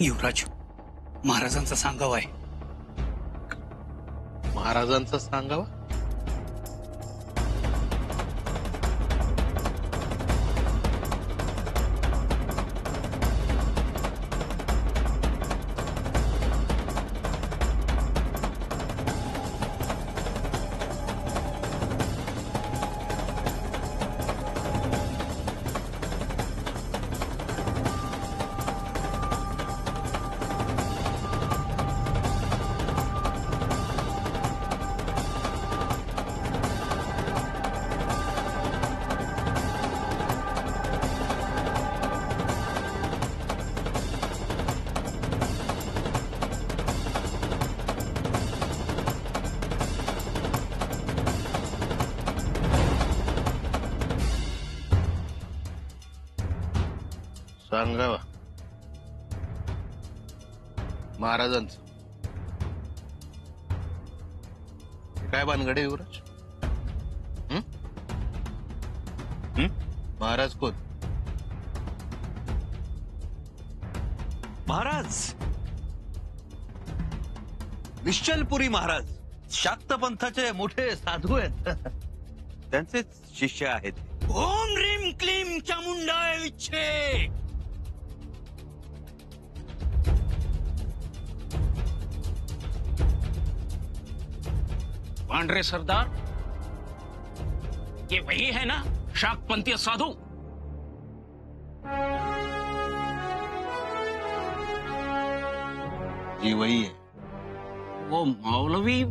युवराज, महाराजांचा सांगावा आहे. महाराजांचं सांगावा? सांगावा महाराजांचं काय भानगडे युवराज? महाराज कोण? महाराज निश्चलपुरी महाराज शाक्त पंथाचे मोठे साधू आहेत. त्यांचेच शिष्य आहेत. ओम ह्रीम क्लीम चामुंडाय विच्छे. पांढरे सरदार, ये वही है ना शाकपंथी साधु? जी वही है. वो मौलवी,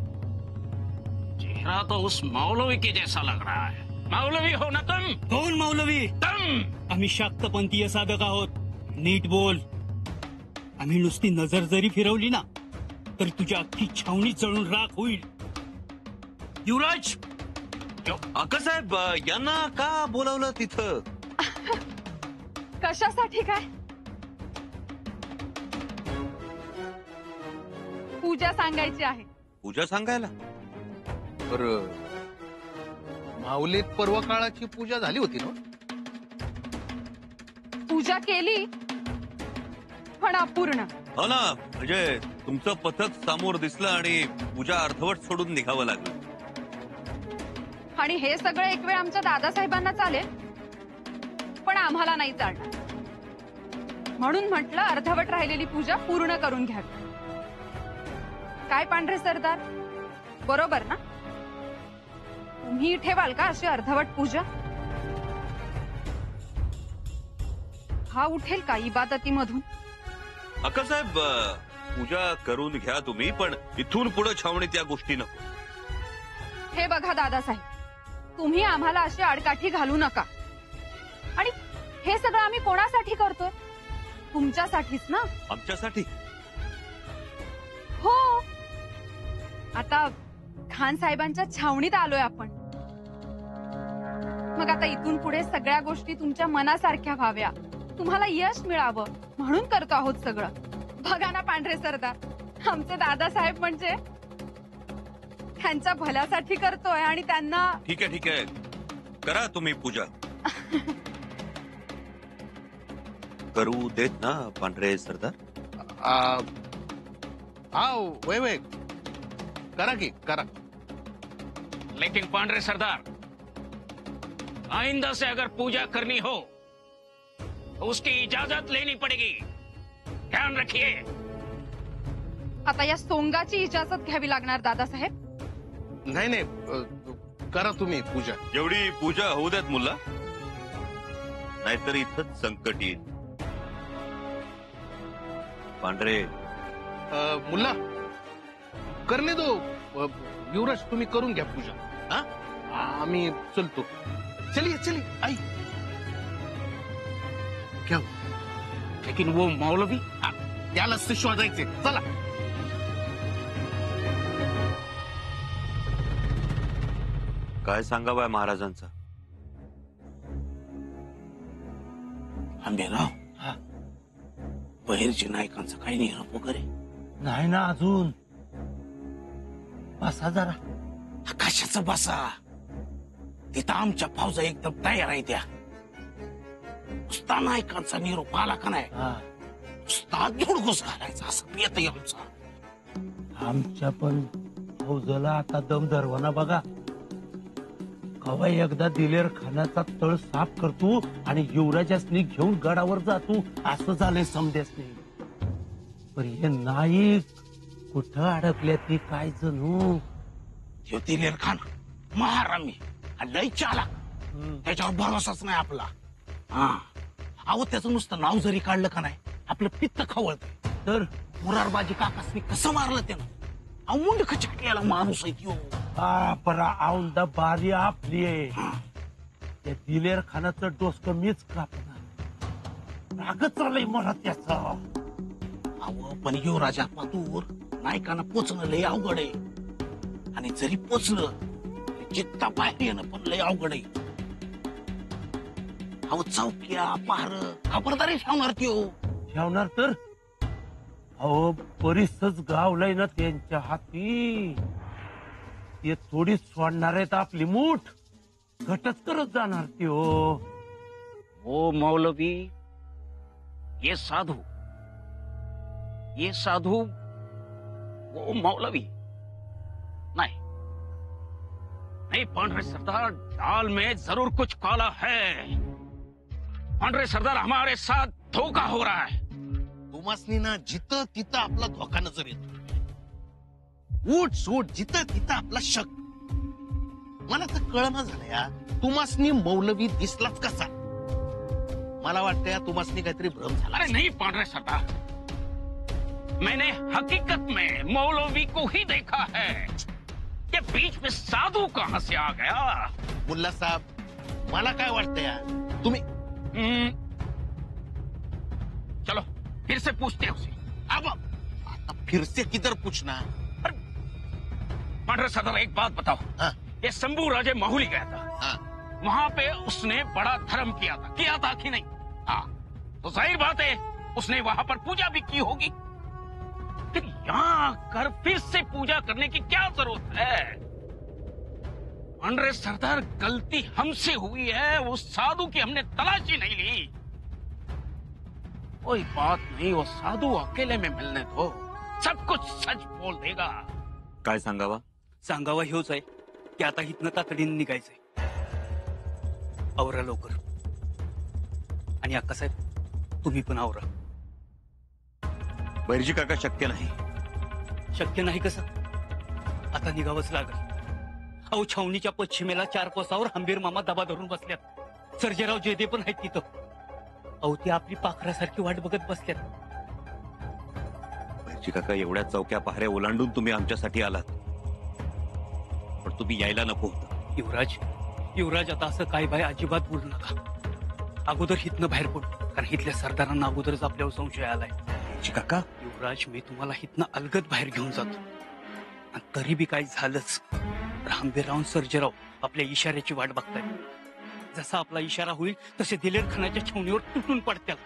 चेहरा तो उस मौलवी के जैसा लग रहा है. मौलवी हो ना तुम? कोण मौलवी? तुम आम्ही शाक्तपंथीय साधक आहोत. नीट बोल. आम्ही नुसती नजर जरी फिरवली ना तरी तुझ्या अख्खी छावणी जळून राख होईल. युवराज, आकासाहेब यांना का बोलावलं तिथं? कशासाठी काय? पूजा सांगायची आहे. पूजा सांगायला? पर माऊलीत पर्व काळाची पूजा झाली होती ना? पूजा केली पण अपूर्ण. हो ना, म्हणजे तुमचं पथक समोर दिसलं आणि पूजा अर्धवट सोडून निघावं लागलं. आणि हे सगळं एक वेळ आमच्या दादासाहेबांना चालेल पण आम्हाला नाही चालणार. म्हणून म्हटलं अर्धवट राहिलेली पूजा पूर्ण करून घ्यावी. काय पांढरे सरदार, बरोबर ना? तुम्ही ठेवाल का अशी अर्धवट पूजा? हा उठेल का इबादतीमधून? आकासाहेब पूजा करून घ्या तुम्ही, पण इथून पुढे छावणीत या गोष्टी नको. हे बघा दादासाहेब, तुम्ही आम्हाला अशी आडकाठी घालू नका. आणि हे सगळं आम्ही कोणासाठी करतोय? तुमच्यासाठीच ना? आमच्यासाठी? हो. आता खान साहेबांच्या छावणीत आलोय आपण. मग आता इथून पुढे सगळ्या गोष्टी तुमच्या मनासारख्या व्हाव्या, तुम्हाला यश मिळावं म्हणून करतो आहोत सगळं. बघा ना पांढरे सरदार, आमचे दादासाहेब म्हणजे त्यांच्या भल्यासाठी करतोय आणि त्यांना. ठीक आहे ठीक आहे, करा तुम्ही पूजा. करू देत ना पांढरे सरदार? वय वय करा की करा. लेकिन पांढरे सरदार, आइंदा से अगर पूजा करनी हो तो उसकी इजाजत लेनी पड़ेगी. ध्यान रखिए. आता या सोंगाची इजाजत घ्यावी लागणार दादासाहेब. नाही नाही, करा तुम्ही पूजा. एवढी पूजा होऊ देत मुला, नाहीतर इथंच संकट येईल. पांढरे मुल्ला करणे दो. युवराज तुम्ही करून घ्या पूजा. हा, आम्ही चलतो. चलिए चलिए. आई क्या? लेकिन वो मौलवी, त्याला शोधायचे. चला. काय सांगावं महाराजांचा? आंबेराव, बहिरची नायकांचं काही निरोप वगैरे? नाही ना अजून. बसा जरा. कशाचं बसा? तिथं आमच्या फौजा एकदम तयार आहे. त्या नुसता नायकांचा निरोप आला का नाही, उस्ताद धुडगूस घालायचा असं पेत आमचा. आमच्या पण फौजला आता दम धरवाना बघा. कवा एकदा दिलेर खानाचा तळ साफ करतो आणि युवराजासनी घेऊन गडावर जातो असं झालंय समजासनी. पण हे नाईक कुठं अडकल्या ती काय जणू. ह्यो दिलेर खान महारामी लय चालाक. त्याच्यावर भरोसाच नाही आपला. हा अहो त्याचं नुसतं नाव जरी काढलं का नाही आपलं पित्त खवळत. तर मुरारबाजी काकासनी कसं मारलं त्यानं. अहो मुंड खचकलेला माणूस आहे त्यो. परा औंदा बारी आपली आहे. त्या दिलेर खानाचं डोसकं मीच कापणार. रागच आलंय मला त्याचा. अहो पण युवराजा पातूर नायकांना पोचणं लय अवघड आहे. आणि जरी पोचलं चित्ता बाहेर येणं पण लय अवघड आहे. अहो चौक्या पहार खबरदारी ठेवणार त्यो. ठेवणार तर अहो बरीचच गावलंय ना त्यांच्या हाती. ते थोडीच सोडणार आहेत आपली मूठ. घटच करत जाणार ते. हो वो मौलवी, ये साधु, वो मौलवी नहीं नहीं, पांडरे सरदार जाल में जरूर कुछ काला है. पांडरे सरदार हमारे साथ धोखा हो रहा है. तुमासनी ना जिथं तिथं आपला धोका नजर येतो. उठ सूट जिथं तिथं आपला शक. मला तर कळना झालं या तुमासनी मौलवी दिसलाच कसा. मला वाटतं या तुमासनी काहीतरी भ्रम झाला. अरे नहीं पांडरे सरदार, मैंने हकीकत में मौलवी को ही देखा है. ये बीच में साधु कहां से आ गया. मुल्ला साहब मला काय वाटतं या तुम्ही चलो फिर से पूछते हैं उसे. अब आता फिर से किधर पूछना. पांडरे सरदार एक बात बताओ. हाँ. ये शंभू राजे माहुली गया था. हाँ. वहां पे उसने बड़ा धर्म किया था कि नहीं. हाँ तो जाहिर बात है उसने वहां पर पूजा भी की होगी. फिर यहाँ आकर फिर से पूजा करने की क्या जरूरत है. पांडरे सरदार गलती हमसे हुई है. उस साधु की हमने तलाशी नहीं ली. कोई बात नहीं, वो साधु अकेले में मिलने दो, सब कुछ सच बोल देगा. काय सांगावा. सांगावा ह्योच आहे की आता इथनं तातडीने निघायचंय. आवरा लवकर. आणि अक्कासाहेब तुम्ही पण आवरा. बैरजी काका शक्य नाही. शक्य नाही कसं. आता निघावंच लागल. अहो छावणीच्या पश्चिमेला 4 कोसावर हंबीर मामा दबा धरून बसल्यात. सर्जेराव जेदे पण आहेत तिथं. अहो ती आपली पाखरासारखी वाट बघत बसल्यात. बैरजी काका एवढ्या चौक्या पहाऱ्या ओलांडून तुम्ही आमच्यासाठी आलात, पण तुम्ही यायला नको होतं. युवराज आता असं काय बाय अजिबात बोलू नका. अगोदर हितनं बाहेर पडू, कारण हितल्या सरदारांना अगोदरच आपल्यावर संशय आलाय. बैरजी काका युवराज मी तुम्हाला हितनं अलगद बाहेर घेऊन जातो. आणि तरी बी काय झालंच तर हंबीरराव सर्जेराव आपल्या इशाऱ्याची वाट बघताय. जसा आपला इशारा होईल तसे दिलेर खानाच्या छावणीवर तुटून पडत्यात.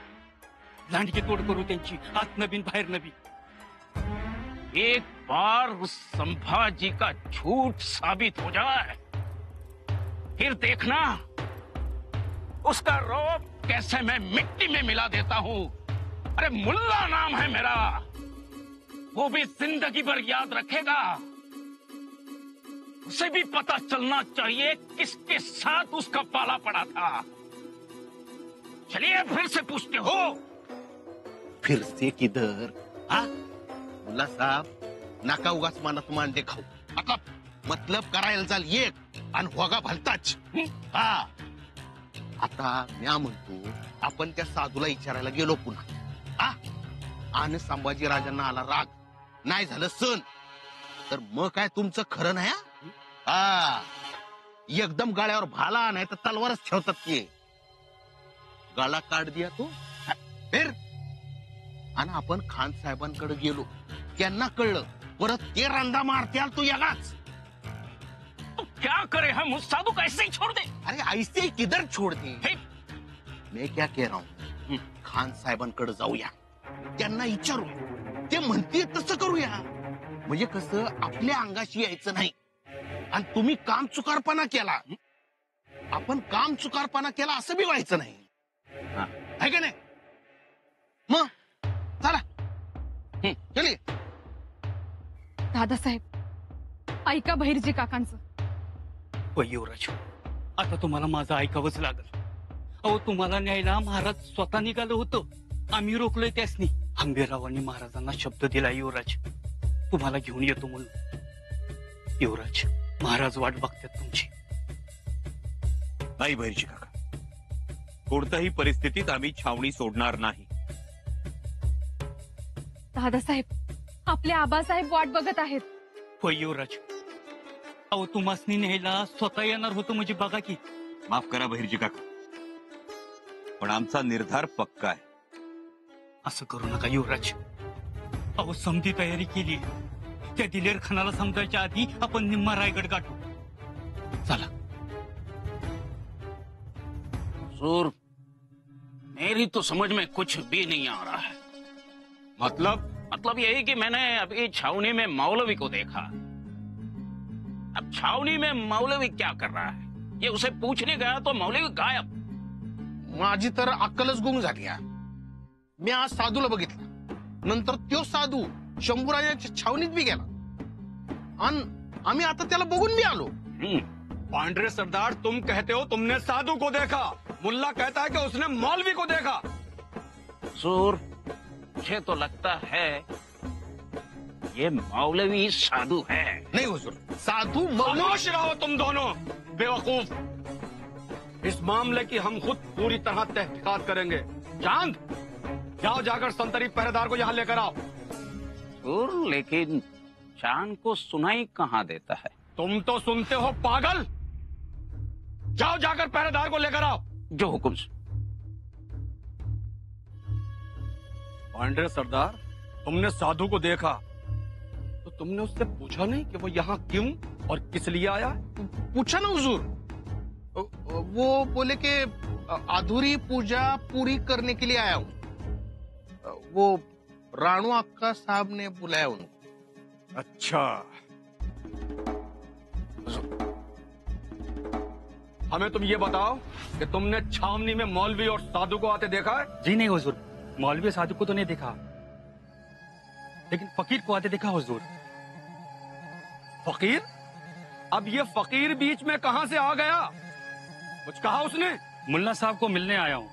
लांडगी तोड करू त्यांची. आत नवीन बाहेर नवी. एक बार उस संभाजी का झूठ साबित हो जाए फिर देखना उसका रौब कैसे मैं मिट्टी में मिला देता हूं. अरे मुल्ला नाम है मेरा, वो भी जिंदगी भर याद रखेगा. उसे भी पता चलना चाहिए किसके साथ उसका पाला पड़ा था. चलिए फिर से पूछते हो. फिर से किधर. हा मुल्ला साहब नाका उगाच मनात मांडे खाऊ. आता मतलब करायला चाल एक आणि होगा भलताच. हा आता म्या म्हणतो आपण त्या साधूला विचारायला गेलो पुन्हा. हा आणि संभाजी राजांना आला राग. नाही झालं सण तर मग काय तुमचं खरं नाही. हा एकदम गाळ्यावर भाला नाही तर तलवारच ठेवतात की. गाळा काढ दिया तो फिर. आणि आपण खान साहेबांकडे गेलो. त्यांना कळलं परत ते रंदा मारत्याल तो यालाच. तो क्या करे हम उस साधु को ऐसे ही छोड़ दे. अरे ऐसे ही किधर छोड़ दे. मैं क्या कह रहा हूँ खान साहेबांकडे जाऊया. त्यांना विचारू. ते म्हणते तसं करूया. म्हणजे कसं आपल्या अंगाशी यायचं नाही. आणि तुम्ही काम चुकारपणा केला, आपण काम चुकारपणा केला असं बी व्हायचं नाही. आहे का नाही. मग चलिए. दादासाहेब ऐका बहिर्जी काकांचं. होय युवराज, आता तुम्हाला माझं ऐकावंच लागल. अहो तुम्हाला न्यायला महाराज स्वतः निघालं होतं. आम्ही रोखलोय त्यासनी. हंबीररावांनी महाराजांना शब्द दिला युवराज, तुम्हाला घेऊन येतो म्हणून. युवराज, महाराज वाट बघतात तुमची. नाही बहिर्जी काका, कोणत्याही परिस्थितीत आम्ही छावणी सोडणार नाही. दादासाहेब, आपले आबासाहेब वाट बघत आहेत. होय युवराज, अहो तुम्हासनी न्यायला स्वतः येणार होतो म्हणजे बघा की. माफ करा बहिर्जी काका, पण आमचा निर्धार पक्का आहे. असं करू नका युवराज. अहो समधी तयारी केली. त्या दिलेर खानाला समजायच्या आधी आपण निम्मा रायगड गाठू. चला. हुजूर, मेरी तो समझ में कुछ भी नहीं आ रहा है. मतलब यही कि मैंने अभी छावनी में मौलवी को देखा. अब छावनी में मौलवी क्या कर रहा है, ये उसे पूछने गया तो मौलवी गायब. माझी तर अक्कलच गुंग झाली आहे. मी आज साधूला बघितलं, नंतर तो साधू शंभूराजांच्या छावणीत बी गेला आणि आम्ही आता त्याला बघून बी आलो. पांडरे सरदार, तुम कहते हो तुमने साधु को देखा, मुल्ला कहता है कि उसने मौलवी को देखा. हुजूर, मुझे तो लगता है ये मौलवी साधु है. नाही हुजूर, साधू मौलवी. खामोश रहो तुम दोनों बेवकूफ. इस मामले की हम खुद पूरी तरह तहकीकात करेंगे. चांद, जाओ जाकर संतरी पहरेदार को यहाँ लेकर आओ. हुजूर, लेकिन चांद को सुनाई कहाँ देता है. तुम तो सुनते हो पागल. जाओ जाकर पहरेदार को लेकर आओ. जो हुक्म. पांडरे सरदार, तुमने साधु को देखा तो तुमने उससे पूछा नहीं कि वो यहाँ क्यों और किस लिए आया. पूछा ना हुजूर. वो बोले कि अधूरी पूजा पूरी करने के लिए आया हूँ. वो राणू अक्का साहब ने बुलाया उनको. अच्छा, हमें तुम ये बताओ कि तुमने छावनी में मौलवी और साधु को आते देखा है. जी नहीं हुजूर, मौलवी साधु को तो नहीं देखा, लेकिन फकीर को आते देखा हुजूर. फकीर? अब ये फकीर बीच में कहां से आ गया? कुछ कहा उसने? मुल्ला साहब को मिलने आया हूँ.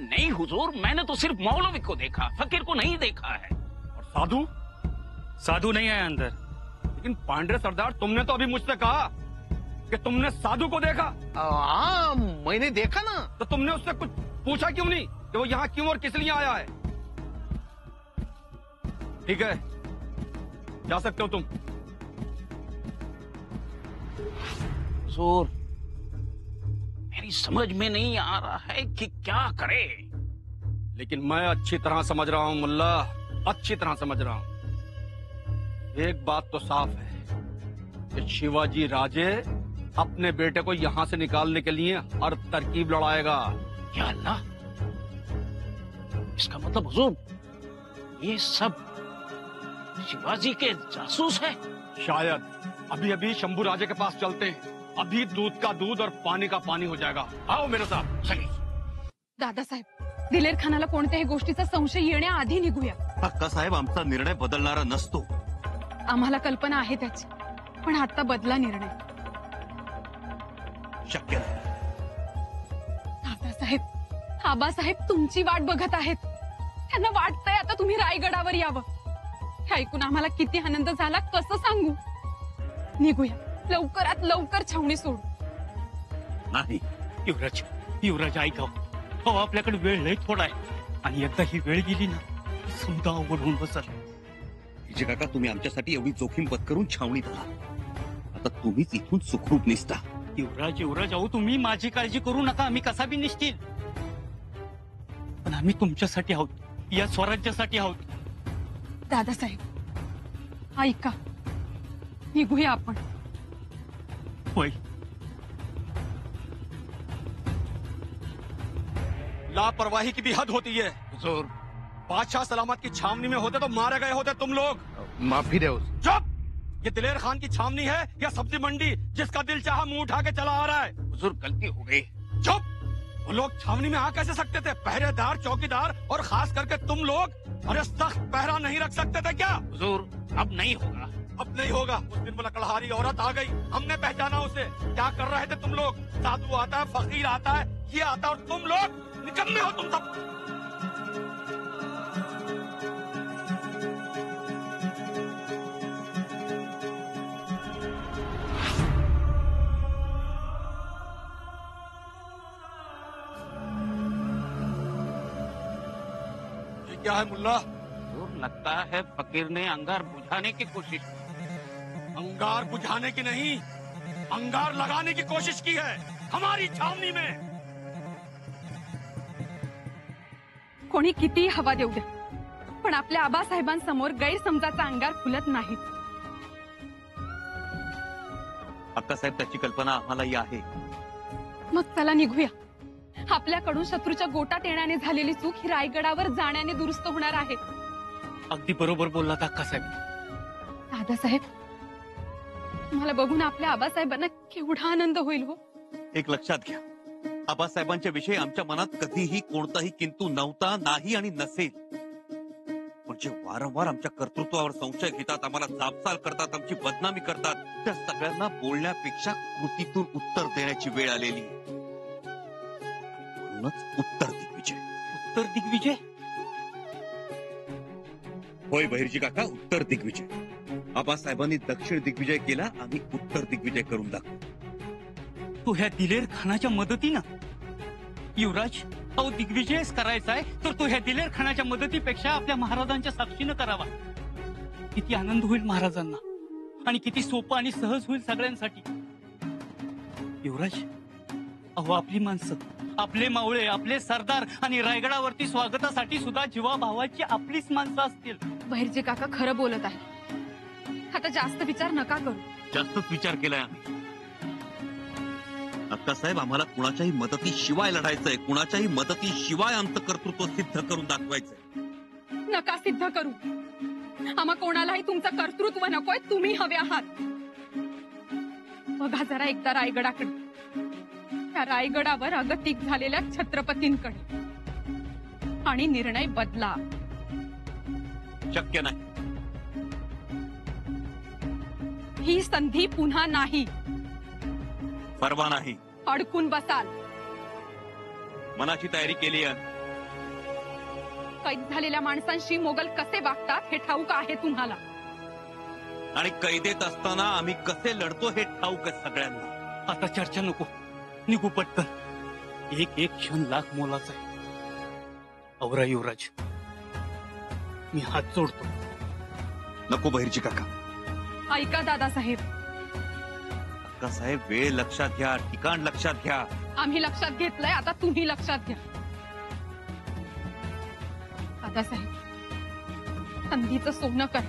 नहीं हुजूर, मैंने तो सिर्फ मौलवी को देखा, फकीर को नहीं देखा है. और साधु? साधु नहीं आया अंदर. लेकिन पांडे सरदार, तुमने तो अभी मुझसे कहा कि तुमने साधु को देखा. हाँ, मैंने देखा ना. तो तुमने उससे कुछ पूछा क्यों नहीं कि वो यहाँ क्यों और किस लिए आया है? ठीक है, जा सकते हो तुम. हुजूर, मेरी समझ में नहीं आ रहा है कि क्या करे. लेकिन मैं अच्छी तरह समझ रहा हूं मुल्ला, अच्छी तरह समझ रहा हूं. एक बात तो साफ है कि शिवाजी राजे अपने बेटे को यहां से निकालने के लिए हर तरकीब लड़ाएगा. या अल्लाह, इसका मतलब हुजूर, ये सब शिवाजी के जासूस है. शायद. अभी अभी शंभू राजे के पास चलते हैं. अभी दूध का दूध और पानी का पानी हो जाएगा. आओ मेरे साथ. चलिए. दादासाहेब, दिलेर खानाला कोणत्याही गोष्टीचा संशय येण्याआधी निघूया. अक्का साहेब, आमचा निर्णय बदलणारा नसतो. आम्हाला कल्पना आहे त्याची, पण आता बदला निर्णय. शक्य नाही. दादासाहेब, आबासाहेब तुमची वाट बघत आहेत. त्यांना वाटतंय आता तुम्ही रायगडावर यावं. हे ऐकून आम्हाला किती आनंद झाला कसं सांगू. निघूया लवकरात लवकर छावणी सोडू. नाही. युवराज, युवराज ऐकाव. अहो आपल्याकडे वेळ लय थोडा आहे आणि एकदा ही वेळ गेली ना, समजा अवघड होऊन बसल. विजय काका, तुम्ही आमच्यासाठी एवढी जोखीम पत्करून छावणीत आला. आता तुम्हीच इथून सुखरूप निसता. युवराज, युवराज, अहो तुम्ही माझी काळजी करू नका. आम्ही कसा बी निसतील, पण आम्ही तुमच्यासाठी आहोत, या स्वराज्यासाठी आहोत. दादासाहेब ऐका, निघूया आपण. होय. लापरवाही की भी हद होती है. हुजूर, बादशाह सलामत की छावनी में होते तो मारे गए होते तुम लोग. माफी द्या हुजूर. चुप. ये दिलेर खान की छावनी है या सब्जी मंडी जिसका दिल चाहा मुंह उठा के चला आ रहा है? हुजूर, गलती हो गई. चुप. वो लोग छावनी में आ कैसे सकते थे? पहरेदार, चौकीदार और खास करके तुम लोग, अरे सख्त पहरा नहीं रख सकते थे क्या? हुजूर, अब नहीं होगा। अब नहीं होगा। उस दिन वो लकड़हारी औरत आ गई, हमने पहचाना उसे। क्या कर रहे थे तुम लोग? साधु आता है, फकीर आता है, ये आता है, और तुम लोग निकम्मे हो तुम सब। ये क्या है मुल्ला? हुजूर, लगता है फकीर ने अंगार बुझाने की कोशिश की। अंगार बुझाने की नहीं, अंगार लगाने की कोशिश की है हमारी छावनी में। कोणी किती हवा देऊ द्या, पण आपल्या आबासाहेबांसमोर गैरसमजाचा अंगार फुलत नाही. अक्कासाहेब, त्याची कल्पना आम्हालाही आहे. मग चला निघूया. आपल्याकडून शत्रूच्या गोटात येण्याने झालेली चूक ही रायगडावर जाण्याने दुरुस्त होणार आहे. अगदी बरोबर बोललात अक्कासाहेब. दादासाहेब, मला बघून आपल्या आबासाहेबांना केवढा आनंद होईल हो. एक लक्षात घ्या, आबासाहेबांच्या विषयी आमच्या मनात कधीही कोणताही किंतु नव्हता, नाही आणि नसेल. पण जे वारंवार आमच्या कर्तृत्वावर संशय घेतात, आम्हाला जाबसाल करतात, आमची बदनामी करतात, त्या सगळ्यांना बोलण्यापेक्षा कृतीतून उत्तर देण्याची वेळ आलेली आहे. म्हणूनच उत्तर दिग्विजय. उत्तर दिग्विजय? होय बहिर्जी काका, उत्तर दिग्विजय. आबासाहेबांनी दक्षिण दिग्विजय केला, आम्ही उत्तर दिग्विजय करून दाखवू. तो ह्या दिलेर खानाच्या मदतीनं? युवराज, अहो दिग्विजयच करायचा आहे तर तो ह्या दिलेर खानाच्या मदतीपेक्षा आपल्या महाराजांच्या साक्षीनं करावा. किती आनंद होईल महाराजांना, आणि किती सोपं आणि सहज होईल सगळ्यांसाठी. युवराज, अहो आपली माणसं, आपले मावळे, आपले सरदार आणि रायगडावरती स्वागतासाठी सुद्धा जीवाभावाची आपलीच माणसं असतील. बहिर्जी काका खरं बोलत आहे. आता जास्त विचार नका करू. जास्तच विचार केलाय आम्ही. अक्कासाहेब, आम्हाला कुणाच्याही मदतीशिवाय लढायचंय, कुणाच्याही मदतीशिवाय आमचं कर्तृत्व सिद्ध करून दाखवायचंय. नका सिद्ध करू. आम्हा कोणालाही तुमचं कर्तृत्व नकोय, तुम्ही हवे आहात. बघा जरा एकदा रायगडाकडे, त्या रायगडावर अगतिक झालेल्या छत्रपतींकडे, आणि निर्णय बदला. शक्य नाही. ही संधी पुन्हा नाही. परवा नाही. अडकून बसाल. मनाची तयारी केली आहे. कैद झालेल्या माणसांशी मोगल कसे वागतात हे ठाऊक आहे तुम्हाला. आणि कैदेत असताना आम्ही कसे लढतो हे ठाऊक आहे सगळ्यांना. आता चर्चा नको, निघू पटकन. एक एक क्षण लाख मोलाचा आहे. औरा युवराज, मी हात जोडतो. नको बहिर्जी काका. ऐका दादासाहेब, अक्कासाहेब, वेळ लक्षात घ्या, ठिकाण लक्षात घ्या. आम्ही लक्षात घेतलंय, आता तुम्ही लक्षात घ्या. दादासाहेब, संधीचं सोनं कर.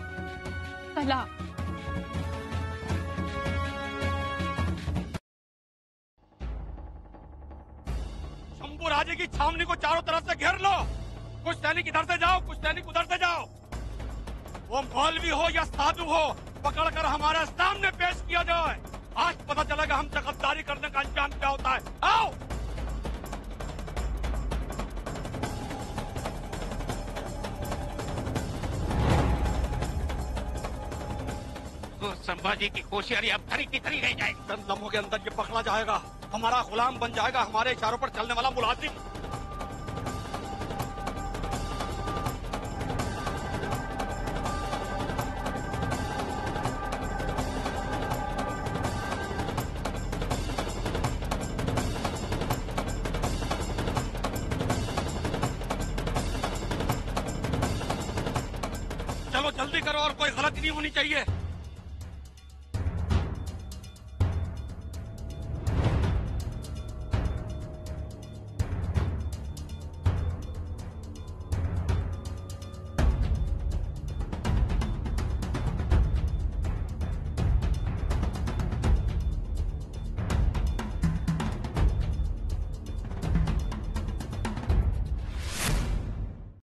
चला. शंभू राजे की छावनी को चारों तरफ से घेर लो. कुछ सैनिक इधर से जाओ, कुछ सैनिक उधर से जाओ. वो मौलवी हो या साधु हो, पकड़कर हमारे सामने पेश किया जाए. आज पता चलेगा हमसे गद्दारी करने का अंजाम क्या होता है. आओ. तो संभाजी की होशियारी अब धरी की धरी रह जाएगी. चंद लम्हों के अंदर ये पकड़ा जाएगा, हमारा गुलाम बन जाएगा, हमारे इशारों पर चलने वाला मुलाजिम. चलो जल्दी करो, और कोई गलती नहीं होनी चाहिए.